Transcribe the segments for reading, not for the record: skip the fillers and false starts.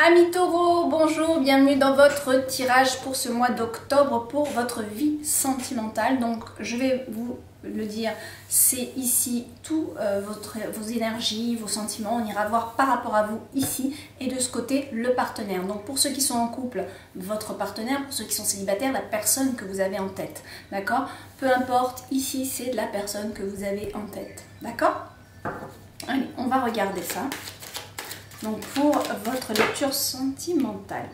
Amis taureaux, bonjour, bienvenue dans votre tirage pour ce mois d'octobre pour votre vie sentimentale. Donc je vais vous le dire, c'est ici tout vos énergies, vos sentiments. On ira voir par rapport à vous ici et de ce côté le partenaire. Donc pour ceux qui sont en couple, votre partenaire, pour ceux qui sont célibataires, la personne que vous avez en tête. D'accord? Peu importe, ici c'est la personne que vous avez en tête. D'accord? Allez, on va regarder ça. Donc pour votre lecture sentimentale,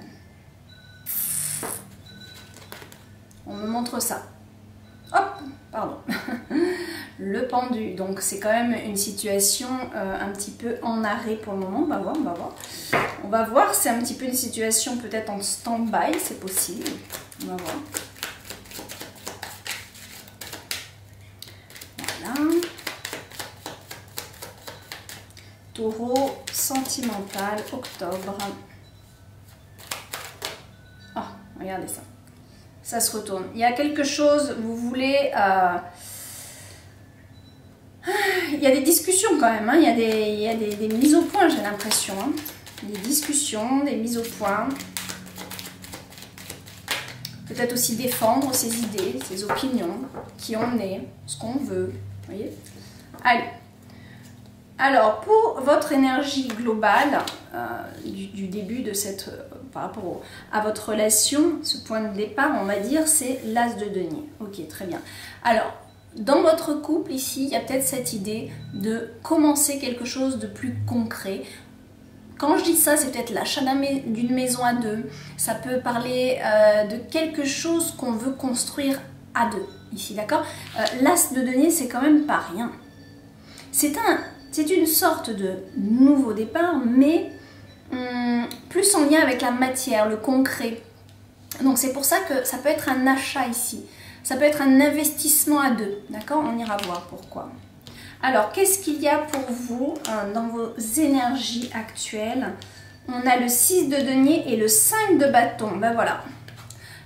on me montre ça. Hop, pardon. Le pendu. Donc c'est quand même une situation un petit peu en arrêt pour le moment. On va voir, on va voir. On va voir, c'est un petit peu une situation peut-être en stand-by, c'est possible. On va voir. Voilà. Taureau sentimental, octobre. Oh, regardez ça. Ça se retourne. Il y a quelque chose, vous voulez... il y a des discussions quand même. Hein. Il y a des mises au point, j'ai l'impression. Hein. Des discussions, des mises au point. Peut-être aussi défendre ses idées, ses opinions, qui on est, ce qu'on veut. Vous voyez? Allez. Alors, pour votre énergie globale du début de cette, par rapport à votre relation, ce point de départ, on va dire, c'est l'as de denier. Ok, très bien. Alors, dans votre couple, ici, il y a peut-être cette idée de commencer quelque chose de plus concret. Quand je dis ça, c'est peut-être l'achat d'une maison à deux. Ça peut parler de quelque chose qu'on veut construire à deux, ici, d'accord? L'as de denier, c'est quand même pas rien. C'est une sorte de nouveau départ, mais plus en lien avec la matière, le concret. Donc c'est pour ça que ça peut être un achat ici. Ça peut être un investissement à deux. D'accord? On ira voir pourquoi. Alors, qu'est-ce qu'il y a pour vous dans vos énergies actuelles? On a le 6 de denier et le 5 de bâton. Ben voilà.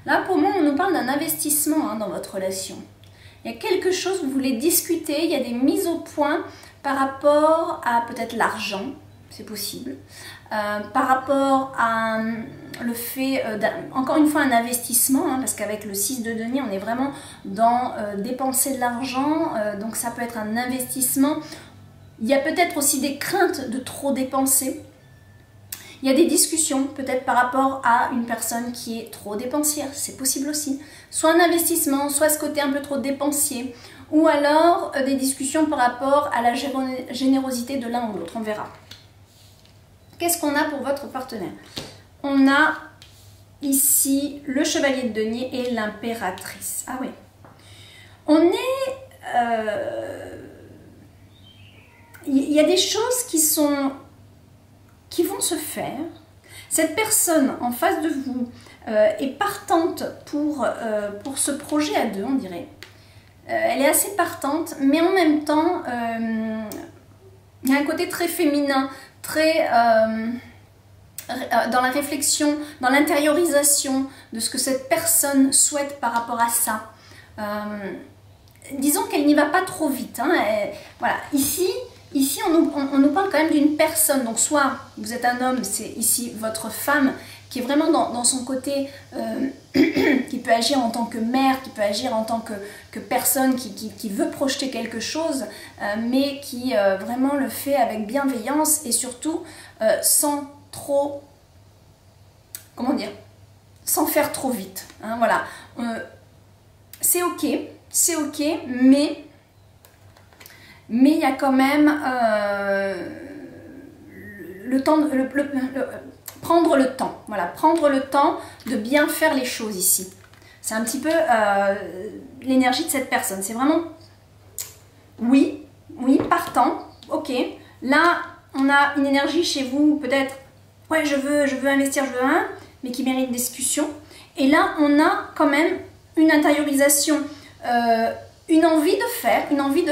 Là, pour moi, on nous parle d'un investissement dans votre relation. Il y a quelque chose, vous voulez discuter, il y a des mises au point par rapport à peut-être l'argent, c'est possible, par rapport à le fait, encore une fois, un investissement, parce qu'avec le 6 de denier, on est vraiment dans dépenser de l'argent, donc ça peut être un investissement. Il y a peut-être aussi des craintes de trop dépenser. Il y a des discussions peut-être par rapport à une personne qui est trop dépensière, c'est possible aussi. Soit un investissement, soit ce côté un peu trop dépensier, ou alors des discussions par rapport à la générosité de l'un ou de l'autre, on verra. Qu'est-ce qu'on a pour votre partenaire? On a ici le chevalier de denier et l'impératrice. Ah oui. On est... Il y a des choses qui vont se faire. Cette personne en face de vous est partante pour ce projet à deux, on dirait. Elle est assez partante, mais en même temps, il y a un côté très féminin, très dans la réflexion, dans l'intériorisation de ce que cette personne souhaite par rapport à ça. Disons qu'elle n'y va pas trop vite. Voilà, ici on nous parle quand même d'une personne. Donc soit vous êtes un homme, c'est ici votre femme, qui est vraiment dans son côté, qui peut agir en tant que mère, qui peut agir en tant que personne qui veut projeter quelque chose, mais qui vraiment le fait avec bienveillance et surtout sans trop, comment dire, sans faire trop vite. Voilà, c'est ok, mais il y a quand même le temps, prendre le temps, voilà, prendre le temps de bien faire les choses ici. C'est un petit peu l'énergie de cette personne. C'est vraiment, oui, partant, ok. Là, on a une énergie chez vous, peut-être, ouais, je veux investir, je veux mais qui mérite discussion. Et là, on a quand même une intériorisation, une envie de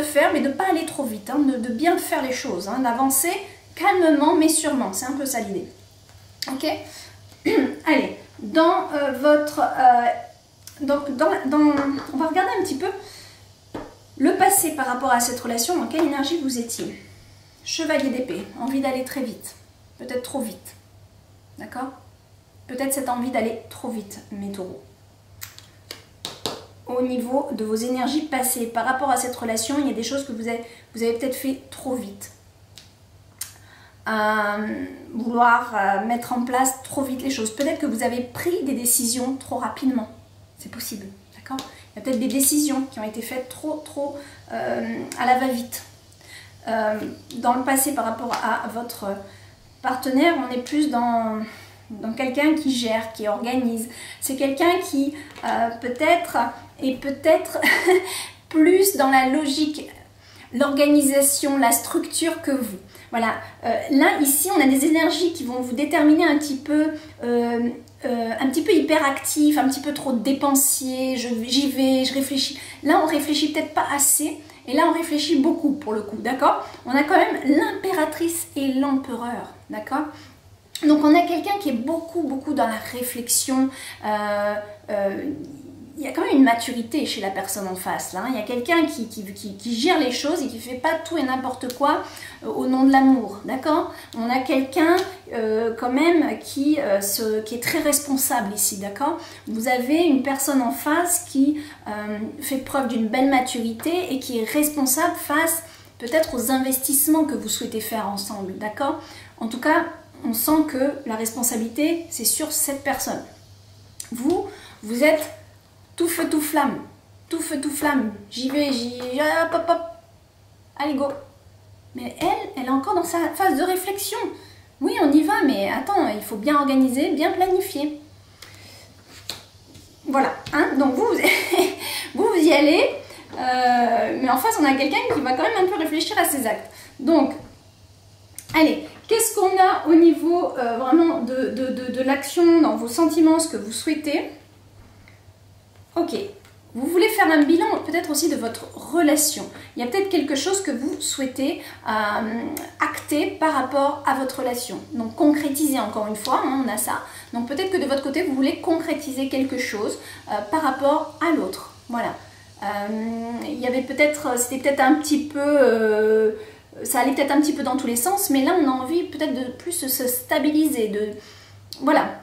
faire, mais de ne pas aller trop vite, de bien faire les choses, d'avancer calmement, mais sûrement. C'est un peu ça l'idée. Ok, allez, dans votre... on va regarder un petit peu le passé par rapport à cette relation. Dans quelle énergie vous étiez? Chevalier d'épée, envie d'aller très vite, peut-être trop vite. d'accord? Peut-être cette envie d'aller trop vite, mes taureaux. Au niveau de vos énergies passées, par rapport à cette relation, il y a des choses que vous avez peut-être fait trop vite. Vouloir mettre en place trop vite les choses. Peut-être que vous avez pris des décisions trop rapidement. C'est possible, d'accord? Il y a peut-être des décisions qui ont été faites trop à la va-vite. Dans le passé, par rapport à votre partenaire, on est plus dans quelqu'un qui gère, qui organise. C'est quelqu'un qui peut-être plus dans la logique, l'organisation, la structure que vous. Voilà, là ici on a des énergies qui vont vous déterminer un petit peu hyperactif, un petit peu trop dépensier, j'y vais, je réfléchis. Là on réfléchit peut-être pas assez et là on réfléchit beaucoup pour le coup, d'accord? On a quand même l'impératrice et l'empereur, d'accord? Donc on a quelqu'un qui est beaucoup dans la réflexion, il y a quand même une maturité chez la personne en face. Là, hein. Il y a quelqu'un qui gère les choses et qui ne fait pas tout et n'importe quoi au nom de l'amour. D'accord? On a quelqu'un quand même qui est très responsable ici. D'accord? Vous avez une personne en face qui fait preuve d'une belle maturité et qui est responsable face peut-être aux investissements que vous souhaitez faire ensemble. D'accord? En tout cas, on sent que la responsabilité, c'est sur cette personne. Vous êtes tout feu, tout flamme. Tout feu, tout flamme. J'y vais, hop, hop. Allez, go. Mais elle est encore dans sa phase de réflexion. Oui, on y va, mais attends, il faut bien organiser, bien planifier. Voilà. Hein, donc, vous y allez. Mais en face, on a quelqu'un qui va quand même un peu réfléchir à ses actes. Donc, allez, qu'est-ce qu'on a au niveau vraiment de l'action, dans vos sentiments, ce que vous souhaitez? Ok, vous voulez faire un bilan peut-être aussi de votre relation. Il y a peut-être quelque chose que vous souhaitez acter par rapport à votre relation. Donc concrétiser encore une fois, hein, on a ça. Donc peut-être que de votre côté, vous voulez concrétiser quelque chose par rapport à l'autre. Voilà. Il y avait peut-être, c'était peut-être un petit peu... ça allait peut-être un petit peu dans tous les sens, mais là on a envie peut-être de plus se stabiliser, voilà.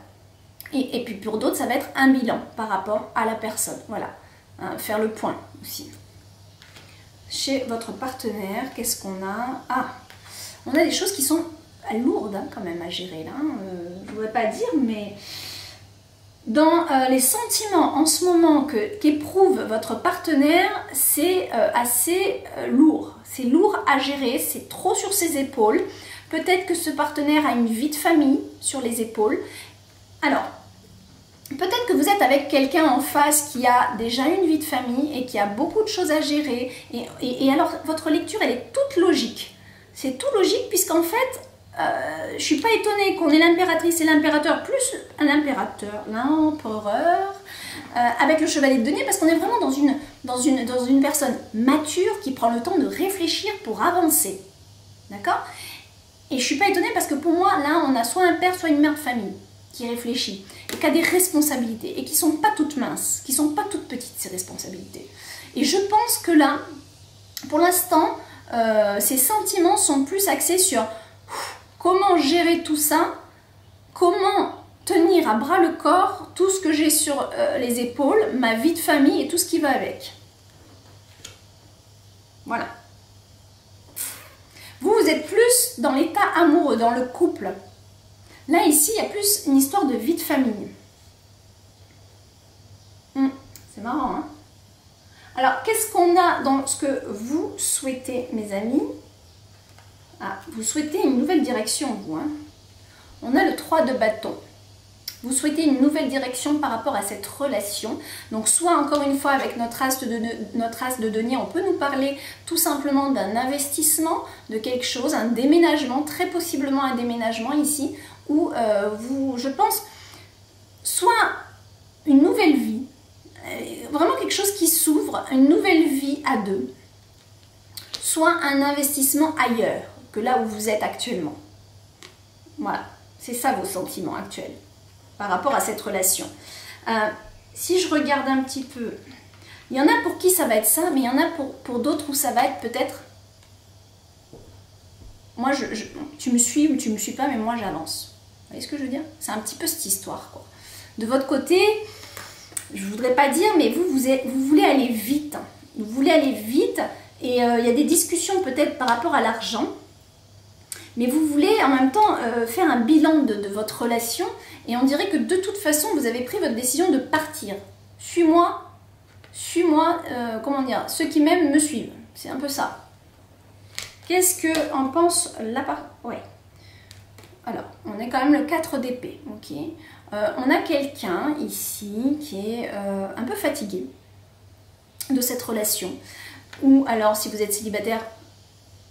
Et puis pour d'autres, ça va être un bilan par rapport à la personne, voilà. Hein, faire le point aussi. Chez votre partenaire, qu'est-ce qu'on a? Ah, on a des choses qui sont lourdes hein, quand même à gérer là. Je ne voudrais pas dire, mais dans les sentiments en ce moment qu'éprouve votre partenaire, c'est assez lourd. C'est lourd à gérer, c'est trop sur ses épaules. Peut-être que ce partenaire a une vie de famille sur les épaules. Alors, peut-être que vous êtes avec quelqu'un en face qui a déjà une vie de famille et qui a beaucoup de choses à gérer. Et alors, votre lecture, elle est toute logique. C'est tout logique puisqu'en fait, je ne suis pas étonnée qu'on ait l'impératrice et l'impérateur plus un impérateur, l'empereur, avec le chevalier de denier parce qu'on est vraiment dans une personne mature qui prend le temps de réfléchir pour avancer. D'accord? Et je ne suis pas étonnée parce que pour moi, là, on a soit un père, soit une mère de famille qui réfléchit et qui a des responsabilités et qui ne sont pas toutes minces, qui ne sont pas toutes petites ces responsabilités. Et je pense que là, pour l'instant, ces sentiments sont plus axés sur comment gérer tout ça, comment tenir à bras le corps tout ce que j'ai sur les épaules, ma vie de famille et tout ce qui va avec. Voilà. Vous êtes plus dans l'état amoureux, dans le couple. Là, ici, il y a plus une histoire de vie de famille. C'est marrant, hein? Alors, qu'est-ce qu'on a dans ce que vous souhaitez, mes amis? Ah, vous souhaitez une nouvelle direction, vous. Hein? On a le 3 de bâton. Vous souhaitez une nouvelle direction par rapport à cette relation. Donc, soit encore une fois, avec notre as de denier, on peut nous parler tout simplement d'un investissement, de quelque chose, un déménagement, très possiblement un déménagement ici, où je pense, soit une nouvelle vie, vraiment quelque chose qui s'ouvre, une nouvelle vie à deux, soit un investissement ailleurs que là où vous êtes actuellement. Voilà, c'est ça vos sentiments actuels par rapport à cette relation. Si je regarde un petit peu, il y en a pour qui ça va être ça, mais il y en a pour d'autres où ça va être peut-être... Moi, tu me suis ou tu me suis pas, mais moi j'avance. Vous voyez ce que je veux dire? C'est un petit peu cette histoire, quoi. De votre côté, je ne voudrais pas dire, mais vous voulez aller vite. Vous voulez aller vite et il y a des discussions peut-être par rapport à l'argent. Mais vous voulez en même temps faire un bilan de votre relation et on dirait que de toute façon, vous avez pris votre décision de partir. Suis-moi, comment dire, ceux qui m'aiment me suivent. C'est un peu ça. Qu'est-ce que en pense la part... Ouais. Alors, on est quand même le 4 d'épée, ok. On a quelqu'un ici qui est un peu fatigué de cette relation. Ou alors, si vous êtes célibataire,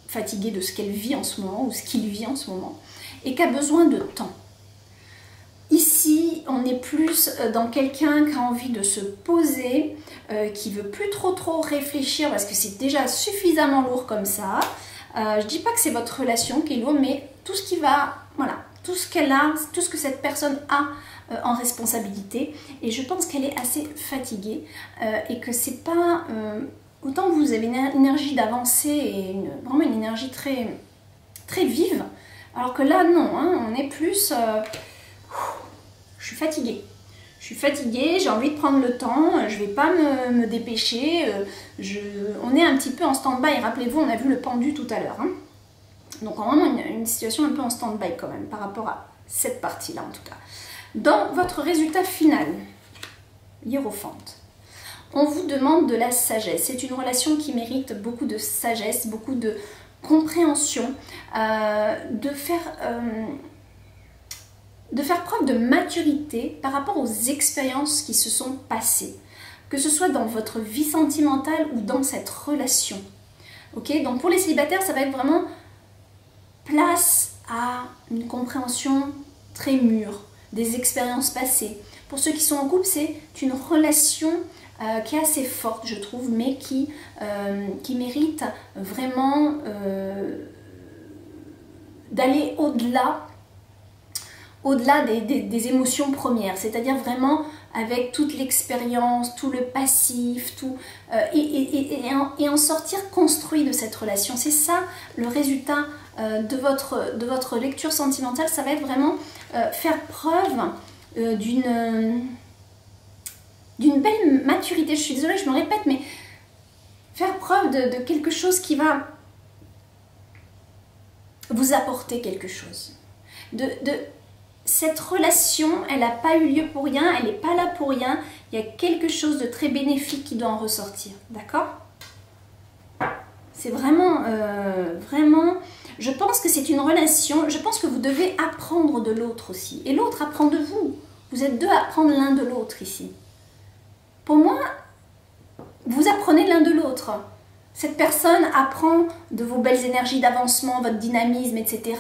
fatigué de ce qu'elle vit en ce moment ou ce qu'il vit en ce moment et qui a besoin de temps. Ici, on est plus dans quelqu'un qui a envie de se poser, qui veut plus trop réfléchir parce que c'est déjà suffisamment lourd comme ça. Je dis pas que c'est votre relation qui est lourde, mais tout ce qui va, voilà, tout ce qu'elle a, tout ce que cette personne a en responsabilité. Et je pense qu'elle est assez fatiguée et que c'est pas... autant vous avez une énergie d'avancer et vraiment une énergie très vive, alors que là, non, hein, on est plus... je suis fatiguée. Je suis fatiguée, j'ai envie de prendre le temps, je ne vais pas me dépêcher. On est un petit peu en stand-by. Rappelez-vous, on a vu le pendu tout à l'heure. Hein. Donc, vraiment une situation un peu en stand-by quand même, par rapport à cette partie-là en tout cas. Dans votre résultat final, hiérophante, on vous demande de la sagesse. C'est une relation qui mérite beaucoup de sagesse, beaucoup de compréhension, de faire preuve de maturité par rapport aux expériences qui se sont passées, que ce soit dans votre vie sentimentale ou dans cette relation. Ok, donc pour les célibataires, ça va être vraiment place à une compréhension très mûre des expériences passées. Pour ceux qui sont en couple, c'est une relation qui est assez forte, je trouve, mais qui mérite vraiment d'aller au-delà des émotions premières, c'est-à-dire vraiment avec toute l'expérience, tout le passif, tout, et en sortir construit de cette relation. C'est ça le résultat de votre lecture sentimentale, ça va être vraiment faire preuve d'une belle maturité. Je suis désolée, je me répète, mais faire preuve de quelque chose qui va vous apporter quelque chose. Cette relation, elle n'a pas eu lieu pour rien, elle n'est pas là pour rien. Il y a quelque chose de très bénéfique qui doit en ressortir. D'accord? C'est vraiment, je pense que c'est une relation, je pense que vous devez apprendre de l'autre aussi. Et l'autre apprend de vous. Vous êtes deux à apprendre l'un de l'autre ici. Pour moi, vous apprenez l'un de l'autre. Cette personne apprend de vos belles énergies d'avancement, votre dynamisme, etc.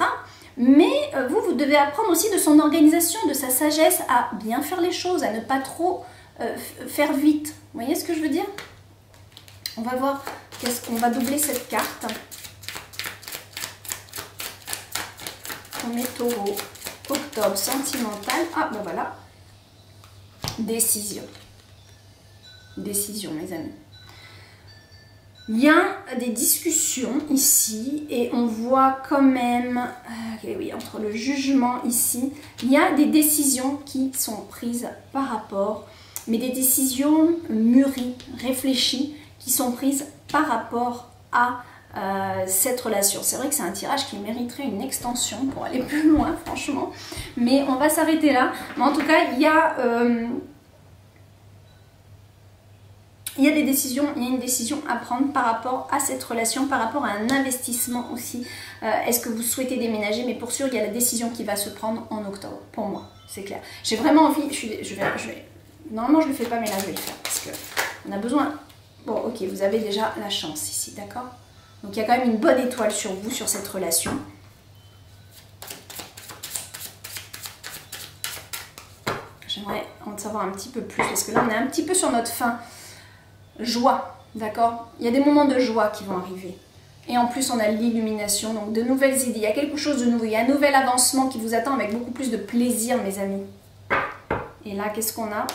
Mais vous devez apprendre aussi de son organisation, de sa sagesse à bien faire les choses, à ne pas trop faire vite. Vous voyez ce que je veux dire? On va voir, on va doubler cette carte. On est taureau, octobre, sentimental. Ah ben voilà, décision. Décision, mes amis. Il y a des discussions ici et on voit quand même, oui, entre le jugement ici, il y a des décisions qui sont prises par rapport, mais des décisions mûries, réfléchies, qui sont prises par rapport à cette relation. C'est vrai que c'est un tirage qui mériterait une extension pour aller plus loin, franchement, mais on va s'arrêter là. Mais en tout cas, il y a des décisions, il y a une décision à prendre par rapport à cette relation, par rapport à un investissement aussi. Est-ce que vous souhaitez déménager? Mais pour sûr, il y a la décision qui va se prendre en octobre, pour moi, c'est clair. J'ai vraiment envie, normalement je ne le fais pas, mais là je vais le faire, parce qu'on a besoin... Bon, ok, vous avez déjà la chance ici, d'accord? Donc il y a quand même une bonne étoile sur vous, sur cette relation. J'aimerais en savoir un petit peu plus, parce que là on est un petit peu sur notre fin. Joie, d'accord? Il y a des moments de joie qui vont arriver. Et en plus, on a l'illumination, donc de nouvelles idées. Il y a quelque chose de nouveau. Il y a un nouvel avancement qui vous attend avec beaucoup plus de plaisir, mes amis. Et là, qu'est-ce qu'on a?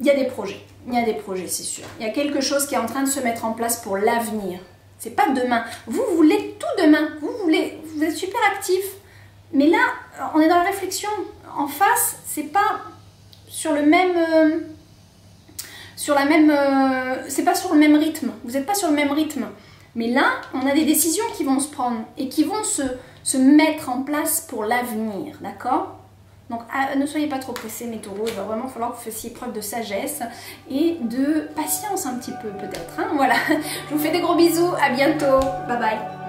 Il y a des projets. Il y a des projets, c'est sûr. Il y a quelque chose qui est en train de se mettre en place pour l'avenir. C'est pas demain. Vous voulez tout demain. Vous êtes super actif. Mais là, on est dans la réflexion. En face, c'est pas sur le même... c'est pas sur le même rythme. Vous n'êtes pas sur le même rythme. Mais là, on a des décisions qui vont se prendre et qui vont se mettre en place pour l'avenir, d'accord? Donc, ne soyez pas trop pressés, mes taureaux. Il va vraiment falloir que vous fassiez preuve de sagesse et de patience un petit peu, peut-être. Hein, voilà. Je vous fais des gros bisous. À bientôt. Bye bye.